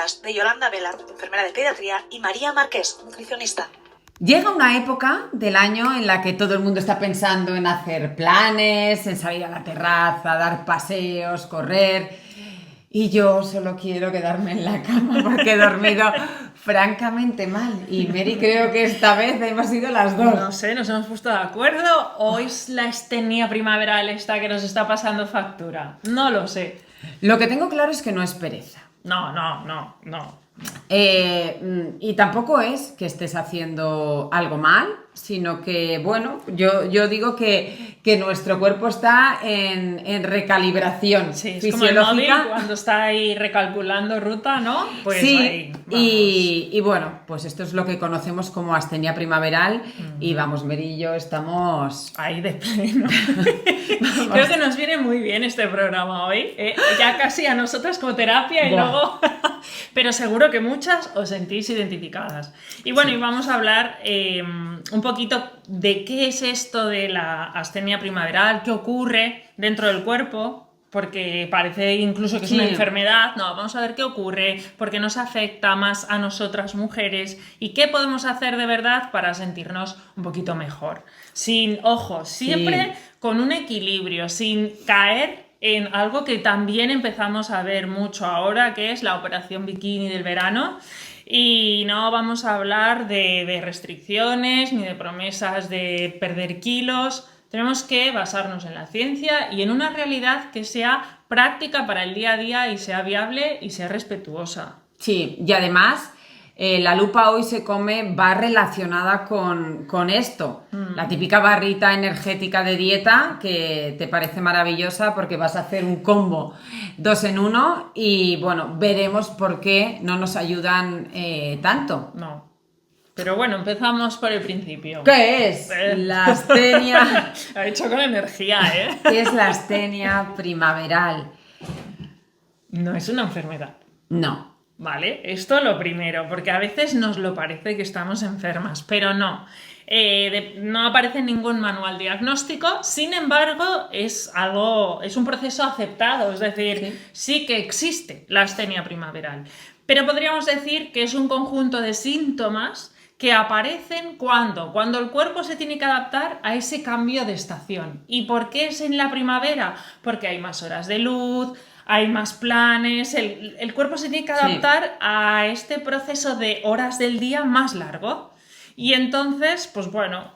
podcast de Yolanda Vela, enfermera de pediatría, y María Márquez, nutricionista. Llega una época del año en la que todo el mundo está pensando en hacer planes, en salir a la terraza, dar paseos, correr. Y yo solo quiero quedarme en la cama porque he dormido francamente mal. Y Mary, creo que esta vez hemos ido las dos. No sé, nos hemos puesto de acuerdo o es la astenia primaveral esta que nos está pasando factura. No lo sé. Lo que tengo claro es que no es pereza. No. Y tampoco es que estés haciendo algo mal, sino que, bueno, yo digo que nuestro cuerpo está en recalibración Sí, es fisiológica. como el móvil cuando está ahí recalculando ruta, ¿no? Pues sí, ahí, vamos. y bueno, pues esto es lo que conocemos como astenia primaveral. Y vamos, Mary y yo estamos... Ahí de pleno. Creo que nos viene muy bien este programa hoy, ¿eh? Ya casi a nosotras como terapia y Buah. luego... Pero seguro que muchas os sentís identificadas. Y bueno, y vamos a hablar un poquito de qué es esto de la astenia primaveral, qué ocurre dentro del cuerpo, porque parece incluso que es una enfermedad. No, vamos a ver qué ocurre, por qué nos afecta más a nosotras mujeres y qué podemos hacer de verdad para sentirnos un poquito mejor. Sin, ojo, siempre con un equilibrio, sin caer en algo que también empezamos a ver mucho ahora, que es la operación bikini del verano. Y no vamos a hablar de restricciones ni de promesas de perder kilos. Tenemos que basarnos en la ciencia y en una realidad que sea práctica para el día a día y sea viable y sea respetuosa. Sí, y además la lupa hoy se come va relacionada con esto. La típica barrita energética de dieta que te parece maravillosa porque vas a hacer un combo 2 en 1 y bueno, veremos por qué no nos ayudan tanto. No. Pero bueno, empezamos por el principio. ¿Qué es la astenia? Ha hecho con energía, ¿eh? ¿Qué es la astenia primaveral? No es una enfermedad. No. ¿Vale? Esto lo primero, porque a veces nos lo parece que estamos enfermas, pero no. No aparece en ningún manual diagnóstico, sin embargo, es un proceso aceptado, es decir, sí que existe la astenia primaveral. Pero podríamos decir que es un conjunto de síntomas que aparecen cuando el cuerpo se tiene que adaptar a ese cambio de estación. ¿Y por qué es en la primavera? Porque hay más horas de luz, hay más planes, el cuerpo se tiene que adaptar a este proceso de horas del día más largo. Y entonces, pues bueno,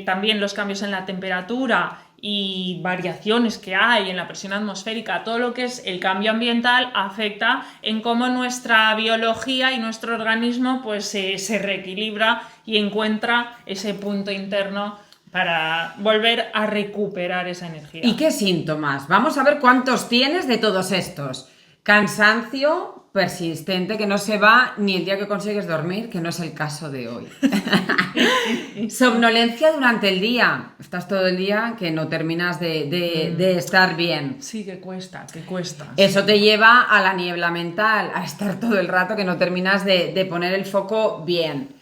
también los cambios en la temperatura y variaciones que hay en la presión atmosférica, todo lo que es el cambio ambiental afecta en cómo nuestra biología y nuestro organismo pues se reequilibra y encuentra ese punto interno para volver a recuperar esa energía. ¿Y qué síntomas? Vamos a ver cuántos tienes de todos estos. Cansancio persistente que no se va ni el día que consigues dormir, que no es el caso de hoy. Somnolencia durante el día. Estás todo el día que no terminas de estar bien. Sí, que cuesta. Eso te lleva a la niebla mental, a estar todo el rato que no terminas de poner el foco bien.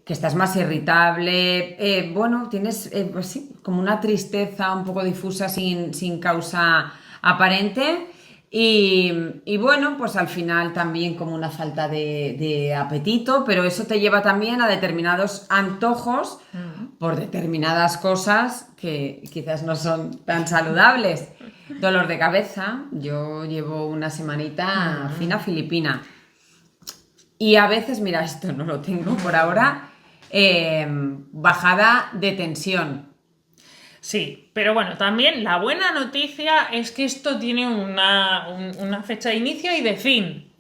Que estás más irritable, bueno, tienes pues sí, como una tristeza un poco difusa sin causa aparente y bueno, pues al final también como una falta de apetito, pero eso te lleva también a determinados antojos por determinadas cosas que quizás no son tan saludables. Dolor de cabeza, yo llevo una semanita fina filipina y a veces, mira, esto no lo tengo por ahora, bajada de tensión. Sí, pero bueno, también la buena noticia es que esto tiene una fecha de inicio y de fin.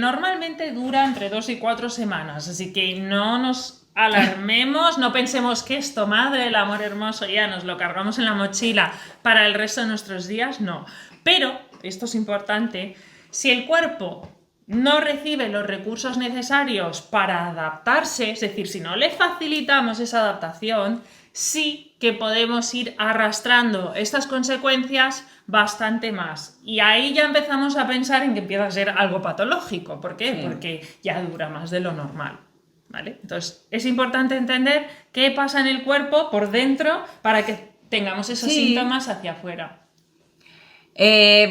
Normalmente dura entre 2 y 4 semanas, así que no nos alarmemos, no pensemos que esto, madre del amor hermoso, ya nos lo cargamos en la mochila para el resto de nuestros días, no. Pero, esto es importante, si el cuerpo no recibe los recursos necesarios para adaptarse, es decir, si no le facilitamos esa adaptación, sí que podemos ir arrastrando estas consecuencias bastante más. Y ahí ya empezamos a pensar en que empieza a ser algo patológico. ¿Por qué? Porque ya dura más de lo normal. ¿Vale? Entonces, es importante entender qué pasa en el cuerpo por dentro para que tengamos esos síntomas hacia afuera.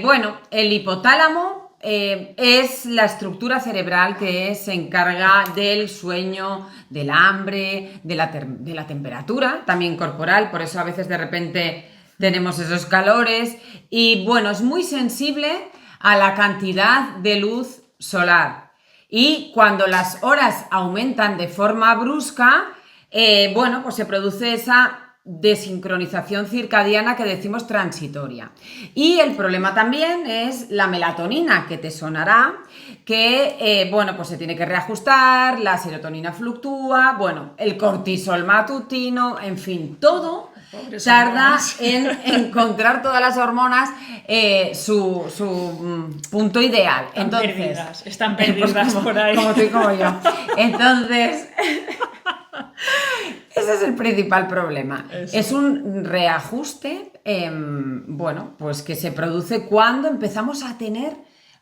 Bueno, el hipotálamo es la estructura cerebral que se encarga del sueño, del hambre, de la temperatura, también corporal, por eso a veces de repente tenemos esos calores y bueno, es muy sensible a la cantidad de luz solar. Y cuando las horas aumentan de forma brusca, bueno, pues se produce esa desincronización circadiana que decimos transitoria. Y el problema también es la melatonina, que te sonará, que bueno, pues se tiene que reajustar, la serotonina fluctúa, bueno, el cortisol matutino, en fin, todo Pobres tarda hormonas. en encontrar todas las hormonas su punto ideal. Están perdidas como, por ahí. como tú y como yo. Entonces, ese es el principal problema. Eso. Es un reajuste, bueno, pues que se produce cuando empezamos a tener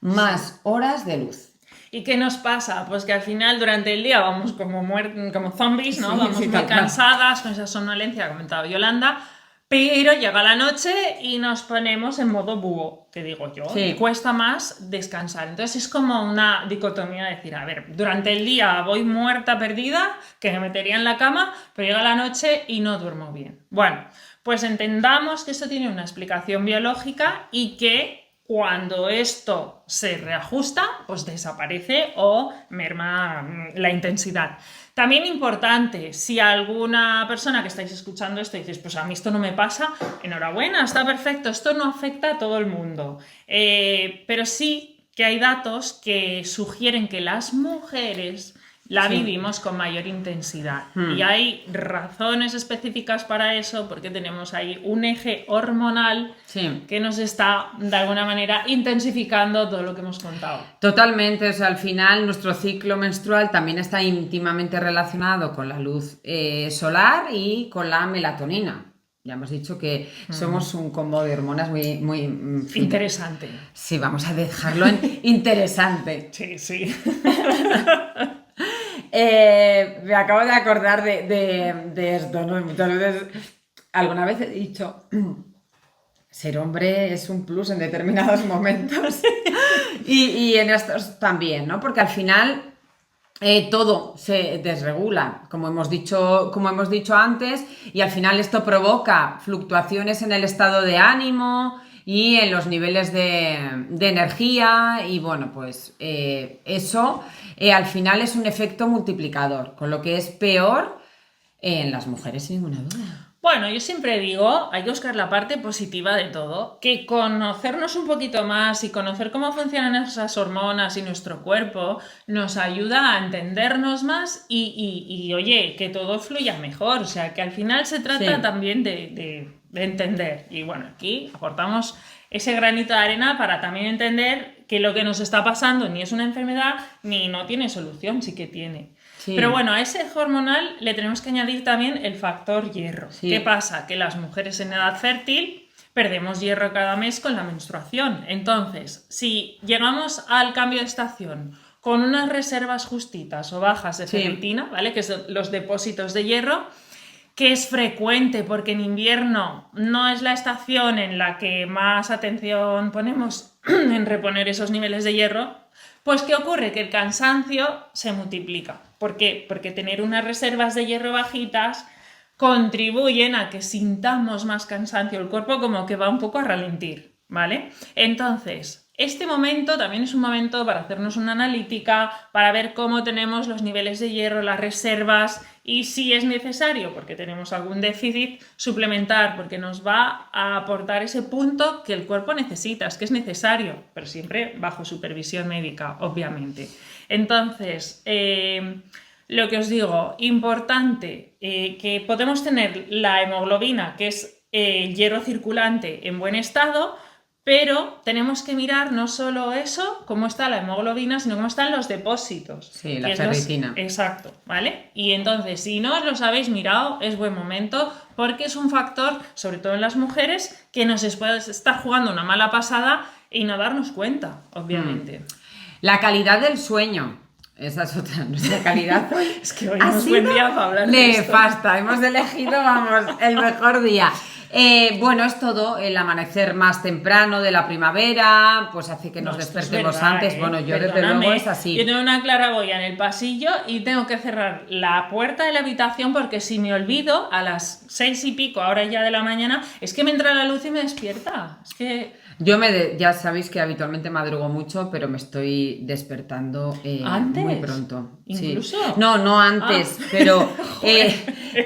más horas de luz. ¿Y qué nos pasa? Pues que al final durante el día vamos como zombies, ¿no? Sí, Vamos sí, muy tal cual. cansadas, con esa somnolencia que ha comentado Yolanda, pero llega la noche y nos ponemos en modo búho, que digo yo, Sí. y cuesta más descansar. Entonces es como una dicotomía de decir, a ver, durante el día voy muerta, perdida, que me metería en la cama, pero llega la noche y no duermo bien. Bueno, pues entendamos que esto tiene una explicación biológica y que cuando esto se reajusta, pues desaparece o merma la intensidad. También importante, si alguna persona que estáis escuchando esto dices, pues a mí esto no me pasa, enhorabuena, está perfecto, esto no afecta a todo el mundo. Pero sí que hay datos que sugieren que las mujeres la vivimos con mayor intensidad. Y hay razones específicas para eso, porque tenemos ahí un eje hormonal que nos está, de alguna manera, intensificando todo lo que hemos contado. Totalmente, o sea, al final nuestro ciclo menstrual también está íntimamente relacionado con la luz solar y con la melatonina. Ya hemos dicho que somos un combo de hormonas muy, muy interesante. Sí, vamos a dejarlo en interesante. Sí, sí. Me acabo de acordar de esto, ¿no? Muchas veces, alguna vez he dicho, ser hombre es un plus en determinados momentos y en estos también, ¿no? Porque al final todo se desregula, como hemos dicho antes, y al final esto provoca fluctuaciones en el estado de ánimo y en los niveles de energía y bueno, pues eso al final es un efecto multiplicador, con lo que es peor en las mujeres sin ninguna duda. Bueno, yo siempre digo, hay que buscar la parte positiva de todo, que conocernos un poquito más y conocer cómo funcionan esas hormonas y nuestro cuerpo nos ayuda a entendernos más y oye, que todo fluya mejor, o sea, que al final se trata también de entender. Y bueno, aquí aportamos ese granito de arena para también entender que lo que nos está pasando ni es una enfermedad ni no tiene solución, sí que tiene. Sí. Pero bueno, a ese eje hormonal le tenemos que añadir también el factor hierro. Sí. ¿Qué pasa? Que las mujeres en edad fértil perdemos hierro cada mes con la menstruación. Entonces, si llegamos al cambio de estación con unas reservas justitas o bajas de ferritina, ¿vale? Que son los depósitos de hierro, que es frecuente porque en invierno no es la estación en la que más atención ponemos en reponer esos niveles de hierro, pues ¿qué ocurre? Que el cansancio se multiplica. ¿Por qué? Porque tener unas reservas de hierro bajitas contribuyen a que sintamos más cansancio. El cuerpo como que va un poco a ralentir, ¿vale? Entonces, este momento también es un momento para hacernos una analítica, para ver cómo tenemos los niveles de hierro, las reservas y si es necesario, porque tenemos algún déficit, suplementar, porque nos va a aportar ese punto que el cuerpo necesita, es que es necesario, pero siempre bajo supervisión médica, obviamente. Entonces, lo que os digo, importante, que podemos tener la hemoglobina, que es hierro circulante en buen estado, pero tenemos que mirar no solo eso, cómo está la hemoglobina, sino cómo están los depósitos. Sí, la ferritina. Exacto, ¿vale? Y entonces, si no os los habéis mirado, es buen momento, porque es un factor, sobre todo en las mujeres, que nos puede estar jugando una mala pasada y no darnos cuenta, obviamente. La calidad del sueño. Esa es otra, nuestra calidad hoy. Es que hoy no es buen día para hablar de esto. Nefasta, hemos elegido, vamos, el mejor día. Bueno, es todo el amanecer más temprano de la primavera, pues hace que nos No, esto es despertemos verdad, antes. Bueno, yo desde Perdóname, luego es así. Yo tengo una claraboya en el pasillo y tengo que cerrar la puerta de la habitación porque si me olvido a las 6 y pico, ahora ya de la mañana, es que me entra la luz y me despierta. Es que... Ya sabéis que habitualmente madrugo mucho, pero me estoy despertando ¿Antes? muy pronto. ¿Incluso? Sí. No antes, pero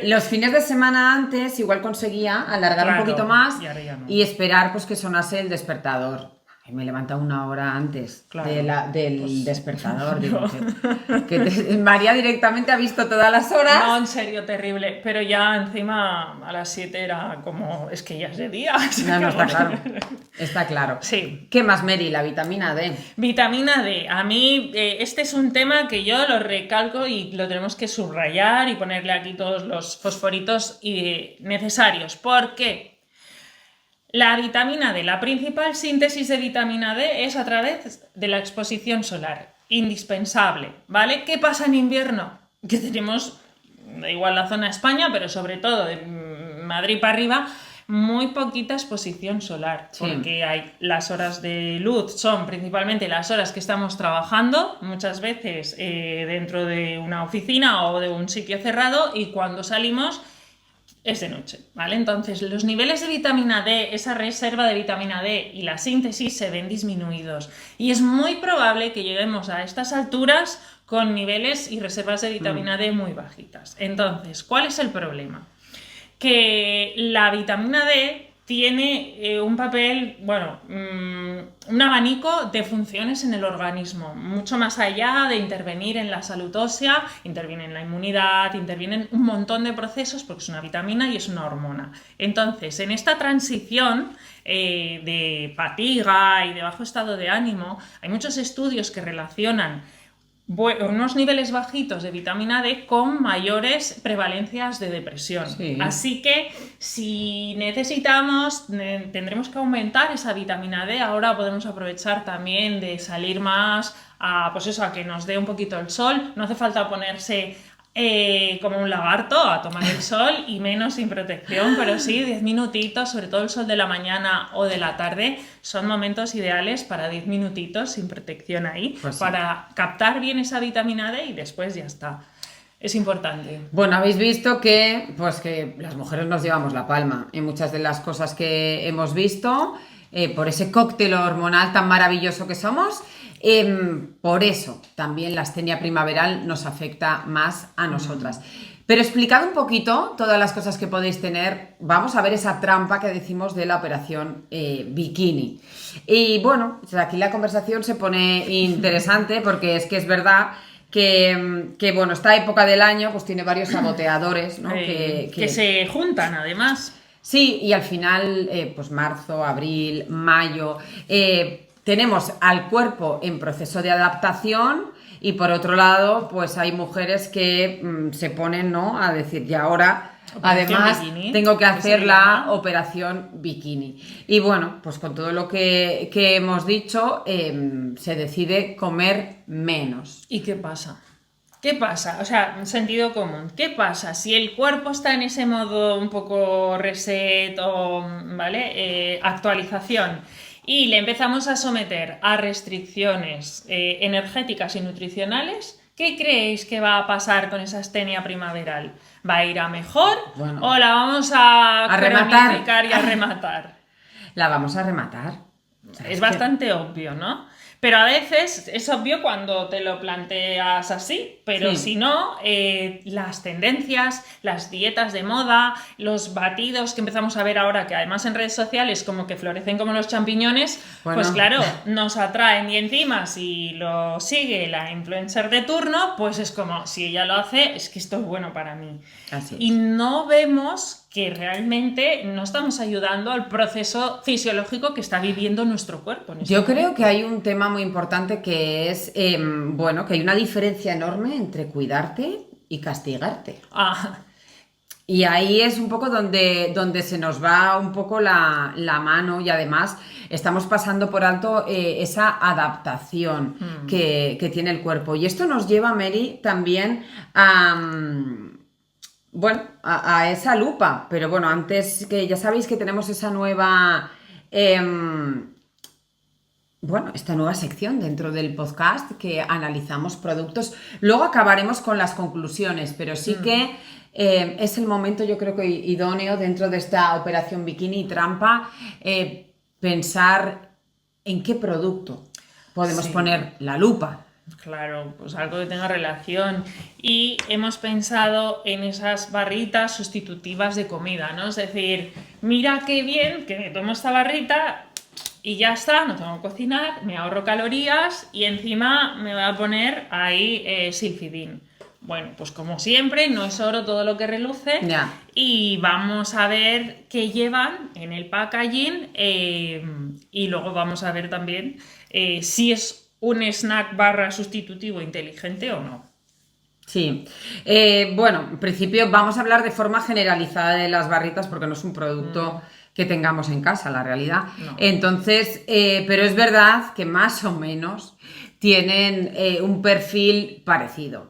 los fines de semana antes igual conseguía alargar un Claro, poquito más y ahora ya no. y esperar pues que sonase el despertador. Y me levanta una hora antes Claro, del pues, despertador. Digo, María directamente ha visto todas las horas. No, en serio, terrible. Pero ya encima a las 7 era como... Es que ya es de día. No, está claro. Está claro. Sí. ¿Qué más, Mary? La vitamina D. Vitamina D. A mí este es un tema que yo lo recalco y lo tenemos que subrayar y ponerle aquí todos los fosforitos necesarios. ¿Por qué? La vitamina D, la principal síntesis de vitamina D es a través de la exposición solar. Indispensable, ¿vale? ¿Qué pasa en invierno? Que tenemos, da igual la zona de España, pero sobre todo de Madrid para arriba, muy poquita exposición solar, Sí. porque hay las horas de luz, son principalmente las horas que estamos trabajando, muchas veces dentro de una oficina o de un sitio cerrado, y cuando salimos es de noche, ¿vale? Entonces los niveles de vitamina D, esa reserva de vitamina D y la síntesis se ven disminuidos, y es muy probable que lleguemos a estas alturas con niveles y reservas de vitamina D muy bajitas. Entonces, ¿cuál es el problema? Que la vitamina D tiene un papel, bueno, un abanico de funciones en el organismo, mucho más allá de intervenir en la salud ósea, interviene en la inmunidad, interviene en un montón de procesos porque es una vitamina y es una hormona. Entonces, en esta transición de fatiga y de bajo estado de ánimo, hay muchos estudios que relacionan unos niveles bajitos de vitamina D con mayores prevalencias de depresión. Sí. Así que si necesitamos, tendremos que aumentar esa vitamina D. Ahora podemos aprovechar también de salir más a que nos dé un poquito el sol. No hace falta ponerse como un lagarto a tomar el sol y menos sin protección, pero sí 10 minutitos, sobre todo el sol de la mañana o de la tarde, son momentos ideales para 10 minutitos sin protección ahí, Pues sí. para captar bien esa vitamina D y después ya está. Es importante. Bueno, habéis visto que las mujeres nos llevamos la palma en muchas de las cosas que hemos visto, por ese cóctel hormonal tan maravilloso que somos. Por eso también la astenia primaveral nos afecta más a nosotras. Pero explicad un poquito todas las cosas que podéis tener. Vamos a ver esa trampa que decimos de la operación bikini. Y bueno, aquí la conversación se pone interesante porque es que es verdad que bueno, esta época del año pues tiene varios saboteadores, ¿no? Que se juntan además. Sí, y al final, pues marzo, abril, mayo, tenemos al cuerpo en proceso de adaptación y por otro lado, pues hay mujeres que se ponen, ¿no?, a decir, y ahora, Operación además, bikini, tengo que que hacer se la llama. operación bikini. Y bueno, pues con todo lo que hemos dicho, se decide comer menos. ¿Y qué pasa? ¿Qué pasa? O sea, sentido común. ¿Qué pasa si el cuerpo está en ese modo un poco reset o, ¿vale? Actualización y le empezamos a someter a restricciones energéticas y nutricionales? ¿Qué creéis que va a pasar con esa astenia primaveral? ¿Va a ir a mejor Bueno, o la vamos a rematar. cronificar y a rematar? La vamos a rematar. O sea, Es bastante obvio, ¿no? Pero a veces es obvio cuando te lo planteas así, pero Sí. si no, las tendencias, las dietas de moda, los batidos que empezamos a ver ahora, que además en redes sociales como que florecen como los champiñones, Bueno. pues claro, nos atraen, y encima si lo sigue la influencer de turno, pues es como, si ella lo hace, es que esto es bueno para mí. Así es. Y no vemos que realmente no estamos ayudando al proceso fisiológico que está viviendo nuestro cuerpo. En este Yo creo momento. que hay un tema muy importante que es, bueno, que hay una diferencia enorme entre cuidarte y castigarte. Ah, Y ahí es un poco donde se nos va un poco la mano, y además estamos pasando por alto esa adaptación que tiene el cuerpo. Y esto nos lleva, Mary, también a... bueno, a esa lupa, pero bueno, antes que ya sabéis que tenemos esa nueva, bueno, esta nueva sección dentro del podcast que analizamos productos. Luego acabaremos con las conclusiones, pero sí que es el momento, yo creo que idóneo dentro de esta operación bikini trampa, pensar en qué producto podemos poner la lupa. Claro, pues algo que tenga relación. Y hemos pensado en esas barritas sustitutivas de comida, ¿no? Es decir, mira qué bien que me tomo esta barrita y ya está, no tengo que cocinar, me ahorro calorías y encima me voy a poner ahí Silfidin. Bueno, pues como siempre, no es oro todo lo que reluce. Ya. Y vamos a ver qué llevan en el packaging y luego vamos a ver también si es un snack barra sustitutivo inteligente o no. Sí, bueno, en principio vamos a hablar de forma generalizada de las barritas porque no es un producto que tengamos en casa, la realidad. No. Entonces, pero es verdad que más o menos tienen un perfil parecido.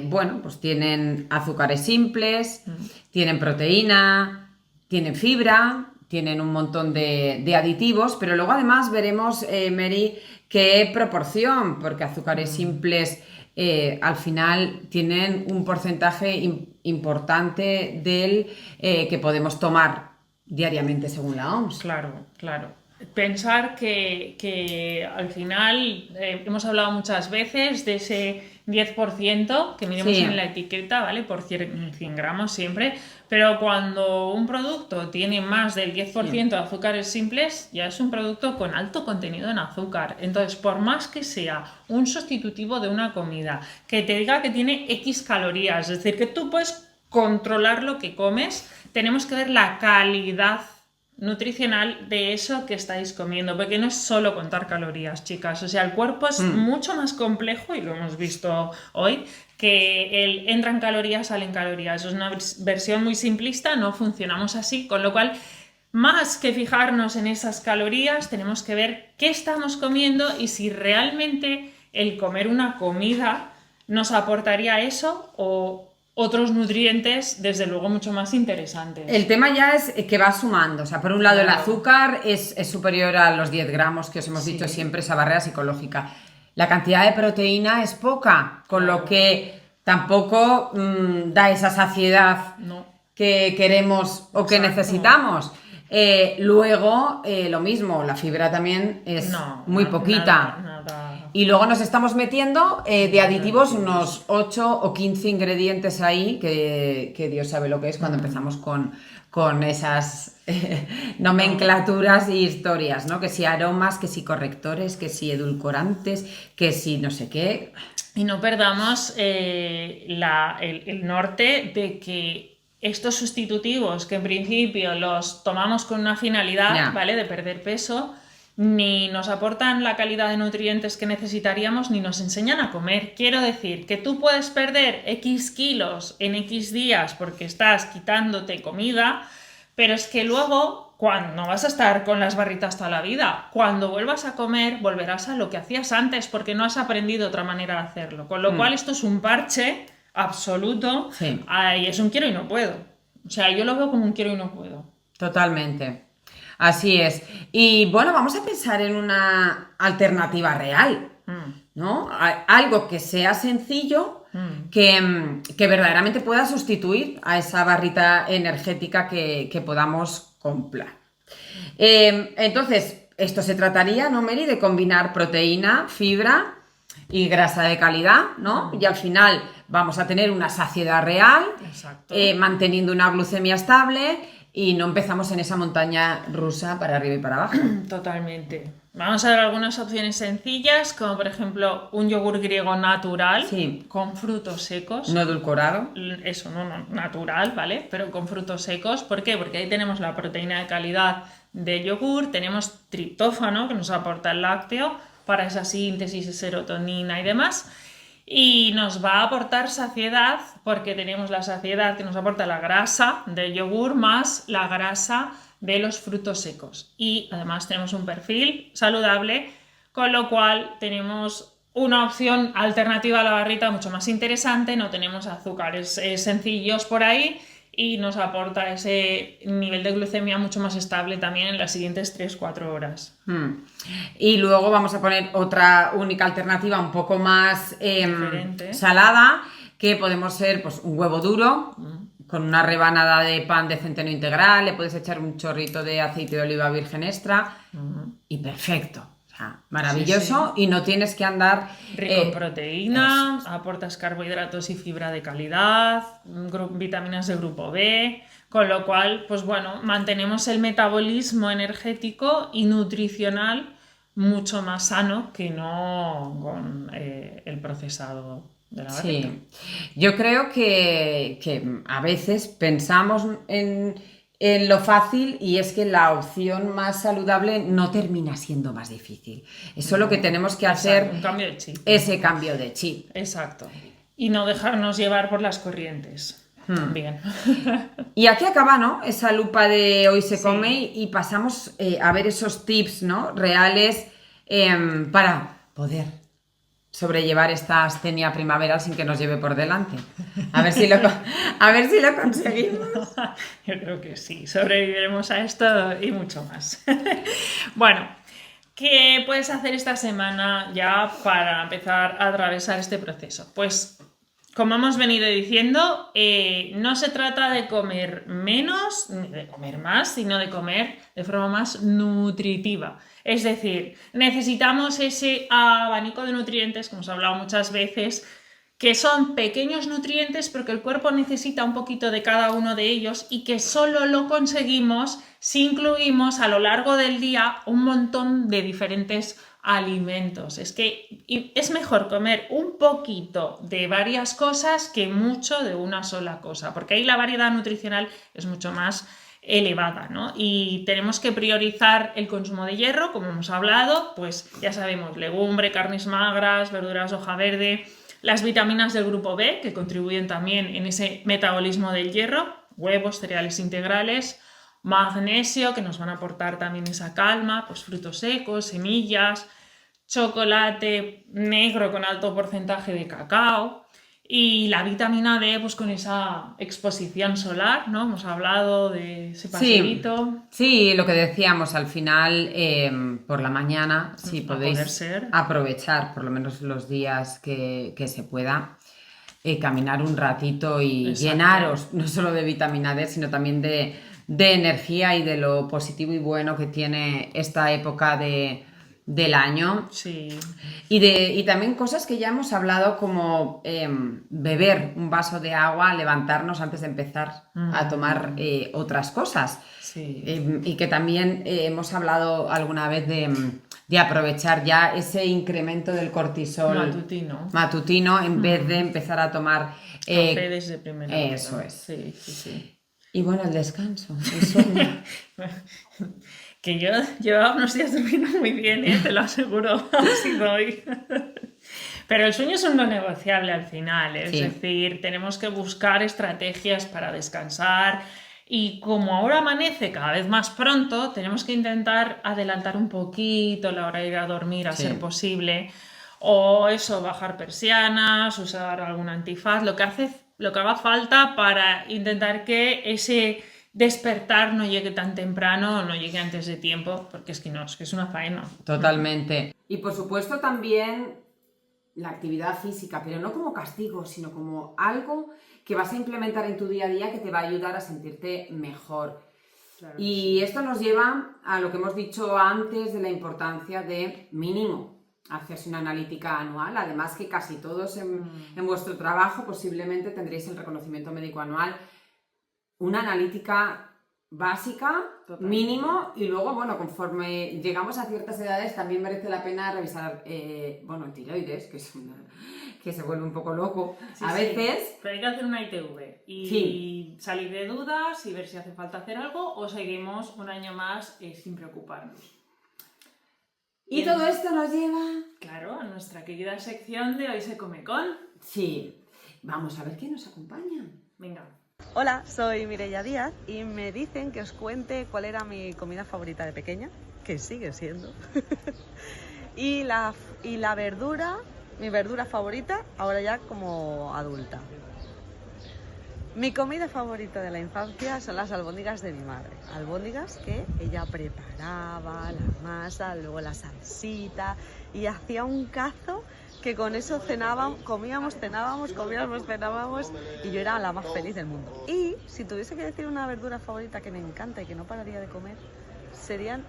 Bueno, pues tienen azúcares simples, tienen proteína, tienen fibra, tienen un montón de aditivos, pero luego además veremos, Mary, qué proporción, porque azúcares simples al final tienen un porcentaje importante del que podemos tomar diariamente según la OMS. Claro, claro. Pensar que al final hemos hablado muchas veces de ese 10% que miremos en la etiqueta, ¿vale? Por 100 gramos siempre, pero cuando un producto tiene más del 10% de azúcares simples, ya es un producto con alto contenido en azúcar. Entonces, por más que sea un sustitutivo de una comida, que te diga que tiene X calorías, es decir, que tú puedes controlar lo que comes, tenemos que ver la calidad nutricional de eso que estáis comiendo, porque no es solo contar calorías, chicas, o sea, el cuerpo es mucho más complejo, y lo hemos visto hoy, que entran calorías, salen calorías. Es una versión muy simplista, no funcionamos así, con lo cual, más que fijarnos en esas calorías, tenemos que ver qué estamos comiendo y si realmente el comer una comida nos aportaría eso o otros nutrientes, desde luego, mucho más interesantes. El tema ya es que va sumando. O sea, por un lado, claro, el azúcar es superior a los 10 gramos que os hemos dicho siempre, esa barrera psicológica. La cantidad de proteína es poca, con lo que tampoco da esa saciedad que queremos o que necesitamos. Luego, lo mismo, la fibra también es muy poquita. Nada. Y luego nos estamos metiendo de aditivos unos 8 o 15 ingredientes ahí, que Dios sabe lo que es cuando empezamos con esas nomenclaturas y historias, ¿no? Que si aromas, que si correctores, que si edulcorantes, que si no sé qué. Y no perdamos el norte de que estos sustitutivos, que en principio los tomamos con una finalidad, ¿vale?, de perder peso, ni nos aportan la calidad de nutrientes que necesitaríamos, ni nos enseñan a comer. Quiero decir que tú puedes perder X kilos en X días porque estás quitándote comida, pero es que luego, cuando no vas a estar con las barritas toda la vida, cuando vuelvas a comer, volverás a lo que hacías antes porque no has aprendido otra manera de hacerlo. Con lo cual, esto es un parche absoluto y es un quiero y no puedo. O sea, yo lo veo como un quiero y no puedo. Totalmente. Así es. Y bueno, vamos a pensar en una alternativa real, ¿no? Algo que sea sencillo, que verdaderamente pueda sustituir a esa barrita energética que podamos comprar. Entonces, esto se trataría, ¿no, Mary?, de combinar proteína, fibra y grasa de calidad, ¿no? Y al final vamos a tener una saciedad real, manteniendo una glucemia estable, y no empezamos en esa montaña rusa para arriba y para abajo. Totalmente. Vamos a ver algunas opciones sencillas, como por ejemplo un yogur griego natural con frutos secos. No edulcorado. Eso, no, natural, ¿vale? Pero con frutos secos. ¿Por qué? Porque ahí tenemos la proteína de calidad del yogur, tenemos triptófano, que nos aporta el lácteo para esa síntesis de serotonina y demás. y nos va a aportar saciedad porque tenemos la saciedad que nos aporta la grasa del yogur más la grasa de los frutos secos. Y además tenemos un perfil saludable, con lo cual tenemos una opción alternativa a la barrita mucho más interesante, no tenemos azúcares sencillos por ahí y nos aporta ese nivel de glucemia mucho más estable también en las siguientes 3-4 horas. Y luego vamos a poner otra única alternativa un poco más Diferente. salada, que podemos ser pues, un huevo duro con una rebanada de pan de centeno integral, le puedes echar un chorrito de aceite de oliva virgen extra y perfecto. O sea, maravilloso, y no tienes que andar... Rico en proteína, aportas carbohidratos y fibra de calidad, vitaminas de grupo B, con lo cual, pues bueno, mantenemos el metabolismo energético y nutricional mucho más sano que no con el procesado de la barrita. Sí, yo creo que a veces pensamos en lo fácil, y es que la opción más saludable no termina siendo más difícil. Eso es lo que tenemos que hacer, Un cambio de chip. ese cambio de chip. Exacto. Y no dejarnos llevar por las corrientes. Bien. Y aquí acaba, ¿no? Esa lupa de Hoy se come, y pasamos a ver esos tips, ¿no? Reales para poder sobrellevar esta astenia primaveral sin que nos lleve por delante. A ver si lo conseguimos. Yo creo que sí, sobreviviremos a esto y mucho más. Bueno, ¿qué puedes hacer esta semana ya para empezar a atravesar este proceso? Pues, como hemos venido diciendo, no se trata de comer menos, ni de comer más, sino de comer de forma más nutritiva. Es decir, necesitamos ese abanico de nutrientes, como os he hablado muchas veces, que son pequeños nutrientes, pero que el cuerpo necesita un poquito de cada uno de ellos y que solo lo conseguimos si incluimos a lo largo del día un montón de diferentes alimentos. Es que es mejor comer un poquito de varias cosas que mucho de una sola cosa, porque ahí la variedad nutricional es mucho más elevada, ¿no? Y tenemos que priorizar el consumo de hierro, como hemos hablado, pues ya sabemos, legumbre, carnes magras, verduras hoja verde, las vitaminas del grupo B, que contribuyen también en ese metabolismo del hierro, huevos, cereales integrales, magnesio, que nos van a aportar también esa calma, pues frutos secos, semillas, chocolate negro con alto porcentaje de cacao, y la vitamina D, pues con esa exposición solar, ¿no? Hemos hablado de ese paseíto. Sí, lo que decíamos al final, por la mañana, si podéis aprovechar por lo menos los días que se pueda, caminar un ratito y Exacto. llenaros no solo de vitamina D, sino también de energía y de lo positivo y bueno que tiene esta época del año. Sí. Y también cosas que ya hemos hablado, como beber un vaso de agua, levantarnos antes de empezar a tomar otras cosas. Sí. Y que también hemos hablado alguna vez de aprovechar ya ese incremento del cortisol matutino en vez de empezar a tomar café desde primera hora. Eso es. Sí, sí, sí. Y bueno, el descanso, el sueño. Que yo llevaba unos días durmiendo muy bien, te lo aseguro, así doy. Pero el sueño es un no negociable al final, es decir, tenemos que buscar estrategias para descansar, y como ahora amanece cada vez más pronto, tenemos que intentar adelantar un poquito la hora de ir a dormir a ser posible, o eso, bajar persianas, usar algún antifaz, lo que haga falta para intentar que ese despertar no llegue tan temprano, no llegue antes de tiempo, porque es que es una faena. Totalmente. Y por supuesto también la actividad física, pero no como castigo, sino como algo que vas a implementar en tu día a día que te va a ayudar a sentirte mejor. Claro, y esto nos lleva a lo que hemos dicho antes de la importancia de mínimo hacerse una analítica anual. Además que casi todos en vuestro trabajo posiblemente tendréis el reconocimiento médico anual. Una analítica básica, mínimo, y luego, bueno, conforme llegamos a ciertas edades también merece la pena revisar, el tiroides, que se vuelve un poco loco a veces. Pero hay que hacer una ITV y salir de dudas y ver si hace falta hacer algo o seguimos un año más sin preocuparnos. Y todo esto nos lleva... Claro, a nuestra querida sección de Hoy se come con... Sí, vamos a ver quién nos acompaña. Venga. Hola, soy Mireia Díaz y me dicen que os cuente cuál era mi comida favorita de pequeña, que sigue siendo. y la verdura, mi verdura favorita, ahora ya como adulta. Mi comida favorita de la infancia son las albóndigas de mi madre. Albóndigas que ella preparaba, la masa, luego la salsita y hacía un cazo que con eso comíamos, cenábamos y yo era la más feliz del mundo. Y si tuviese que decir una verdura favorita que me encanta y que no pararía de comer, serían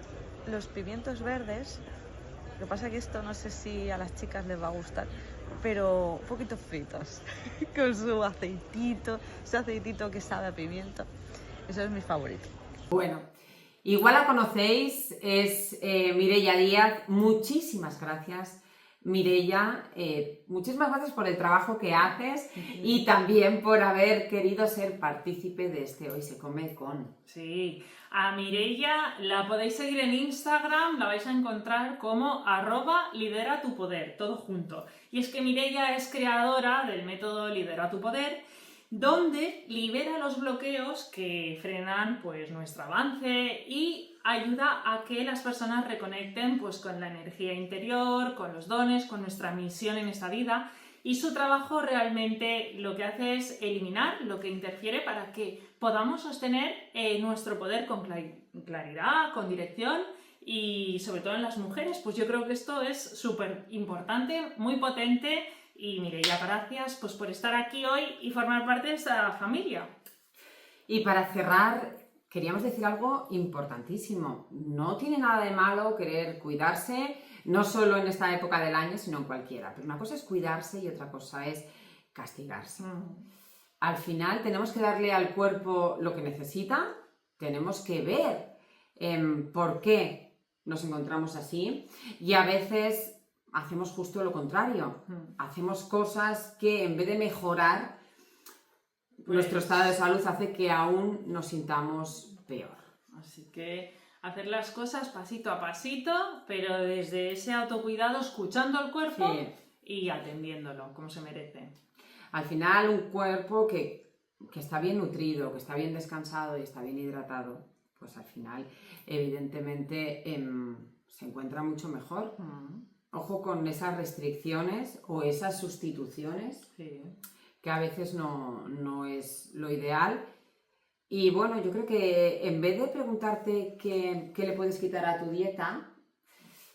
los pimientos verdes. Lo que pasa es que esto no sé si a las chicas les va a gustar, pero un poquito fritos, con su aceitito que sabe a pimiento. Eso es mi favorito. Bueno, igual la conocéis, es Mireia Díaz. Muchísimas gracias, Mireia. Muchísimas gracias por el trabajo que haces y también por haber querido ser partícipe de este Hoy se come con. Sí, a Mireia la podéis seguir en Instagram, la vais a encontrar como @lideratupoder, todo junto. Y es que Mireia es creadora del método Lidera tu Poder, donde libera los bloqueos que frenan pues nuestro avance y ayuda a que las personas reconecten pues con la energía interior, con los dones, con nuestra misión en esta vida. Y su trabajo realmente lo que hace es eliminar lo que interfiere para que podamos sostener nuestro poder con claridad, con dirección y sobre todo en las mujeres. Pues yo creo que esto es súper importante, muy potente. Y Mireia, gracias pues, por estar aquí hoy y formar parte de esta familia. Y para cerrar, queríamos decir algo importantísimo. No tiene nada de malo querer cuidarse, no solo en esta época del año, sino en cualquiera. Pero una cosa es cuidarse y otra cosa es castigarse. Al final tenemos que darle al cuerpo lo que necesita, tenemos que ver por qué nos encontramos así y a veces hacemos justo lo contrario. Hacemos cosas que en vez de mejorar nuestro estado de salud hace que aún nos sintamos peor. Así que hacer las cosas pasito a pasito, pero desde ese autocuidado, escuchando al cuerpo y atendiéndolo como se merece. Al final, un cuerpo que está bien nutrido, que está bien descansado y está bien hidratado, pues al final, evidentemente, se encuentra mucho mejor. Ojo con esas restricciones o esas sustituciones, que a veces no es lo ideal. Y bueno, yo creo que en vez de preguntarte qué le puedes quitar a tu dieta,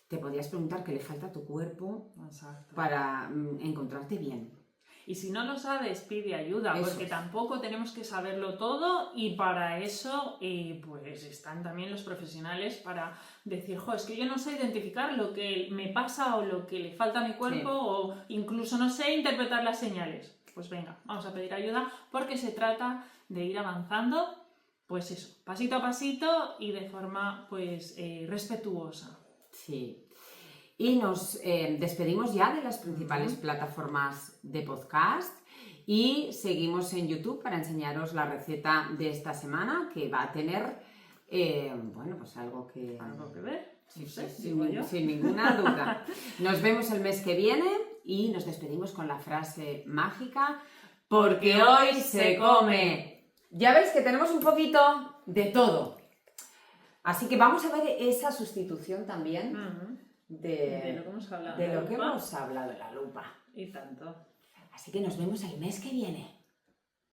te podrías preguntar qué le falta a tu cuerpo. Exacto. Para encontrarte bien. Y si no lo sabes, pide ayuda, porque tampoco tenemos que saberlo todo y para eso pues están también los profesionales para decir, es que yo no sé identificar lo que me pasa o lo que le falta a mi cuerpo o incluso no sé interpretar las señales. Pues venga, vamos a pedir ayuda porque se trata de ir avanzando, pues eso, pasito a pasito y de forma pues respetuosa. Sí. Y nos despedimos ya de las principales plataformas de podcast y seguimos en YouTube para enseñaros la receta de esta semana que va a tener, pues algo que ver. Sí, sin ninguna duda. Nos vemos el mes que viene y nos despedimos con la frase mágica, porque hoy se come. Ya veis que tenemos un poquito de todo. Así que vamos a ver esa sustitución también. De lo que hemos hablado. De lo que hemos hablado de la lupa. Y tanto. Así que nos vemos el mes que viene.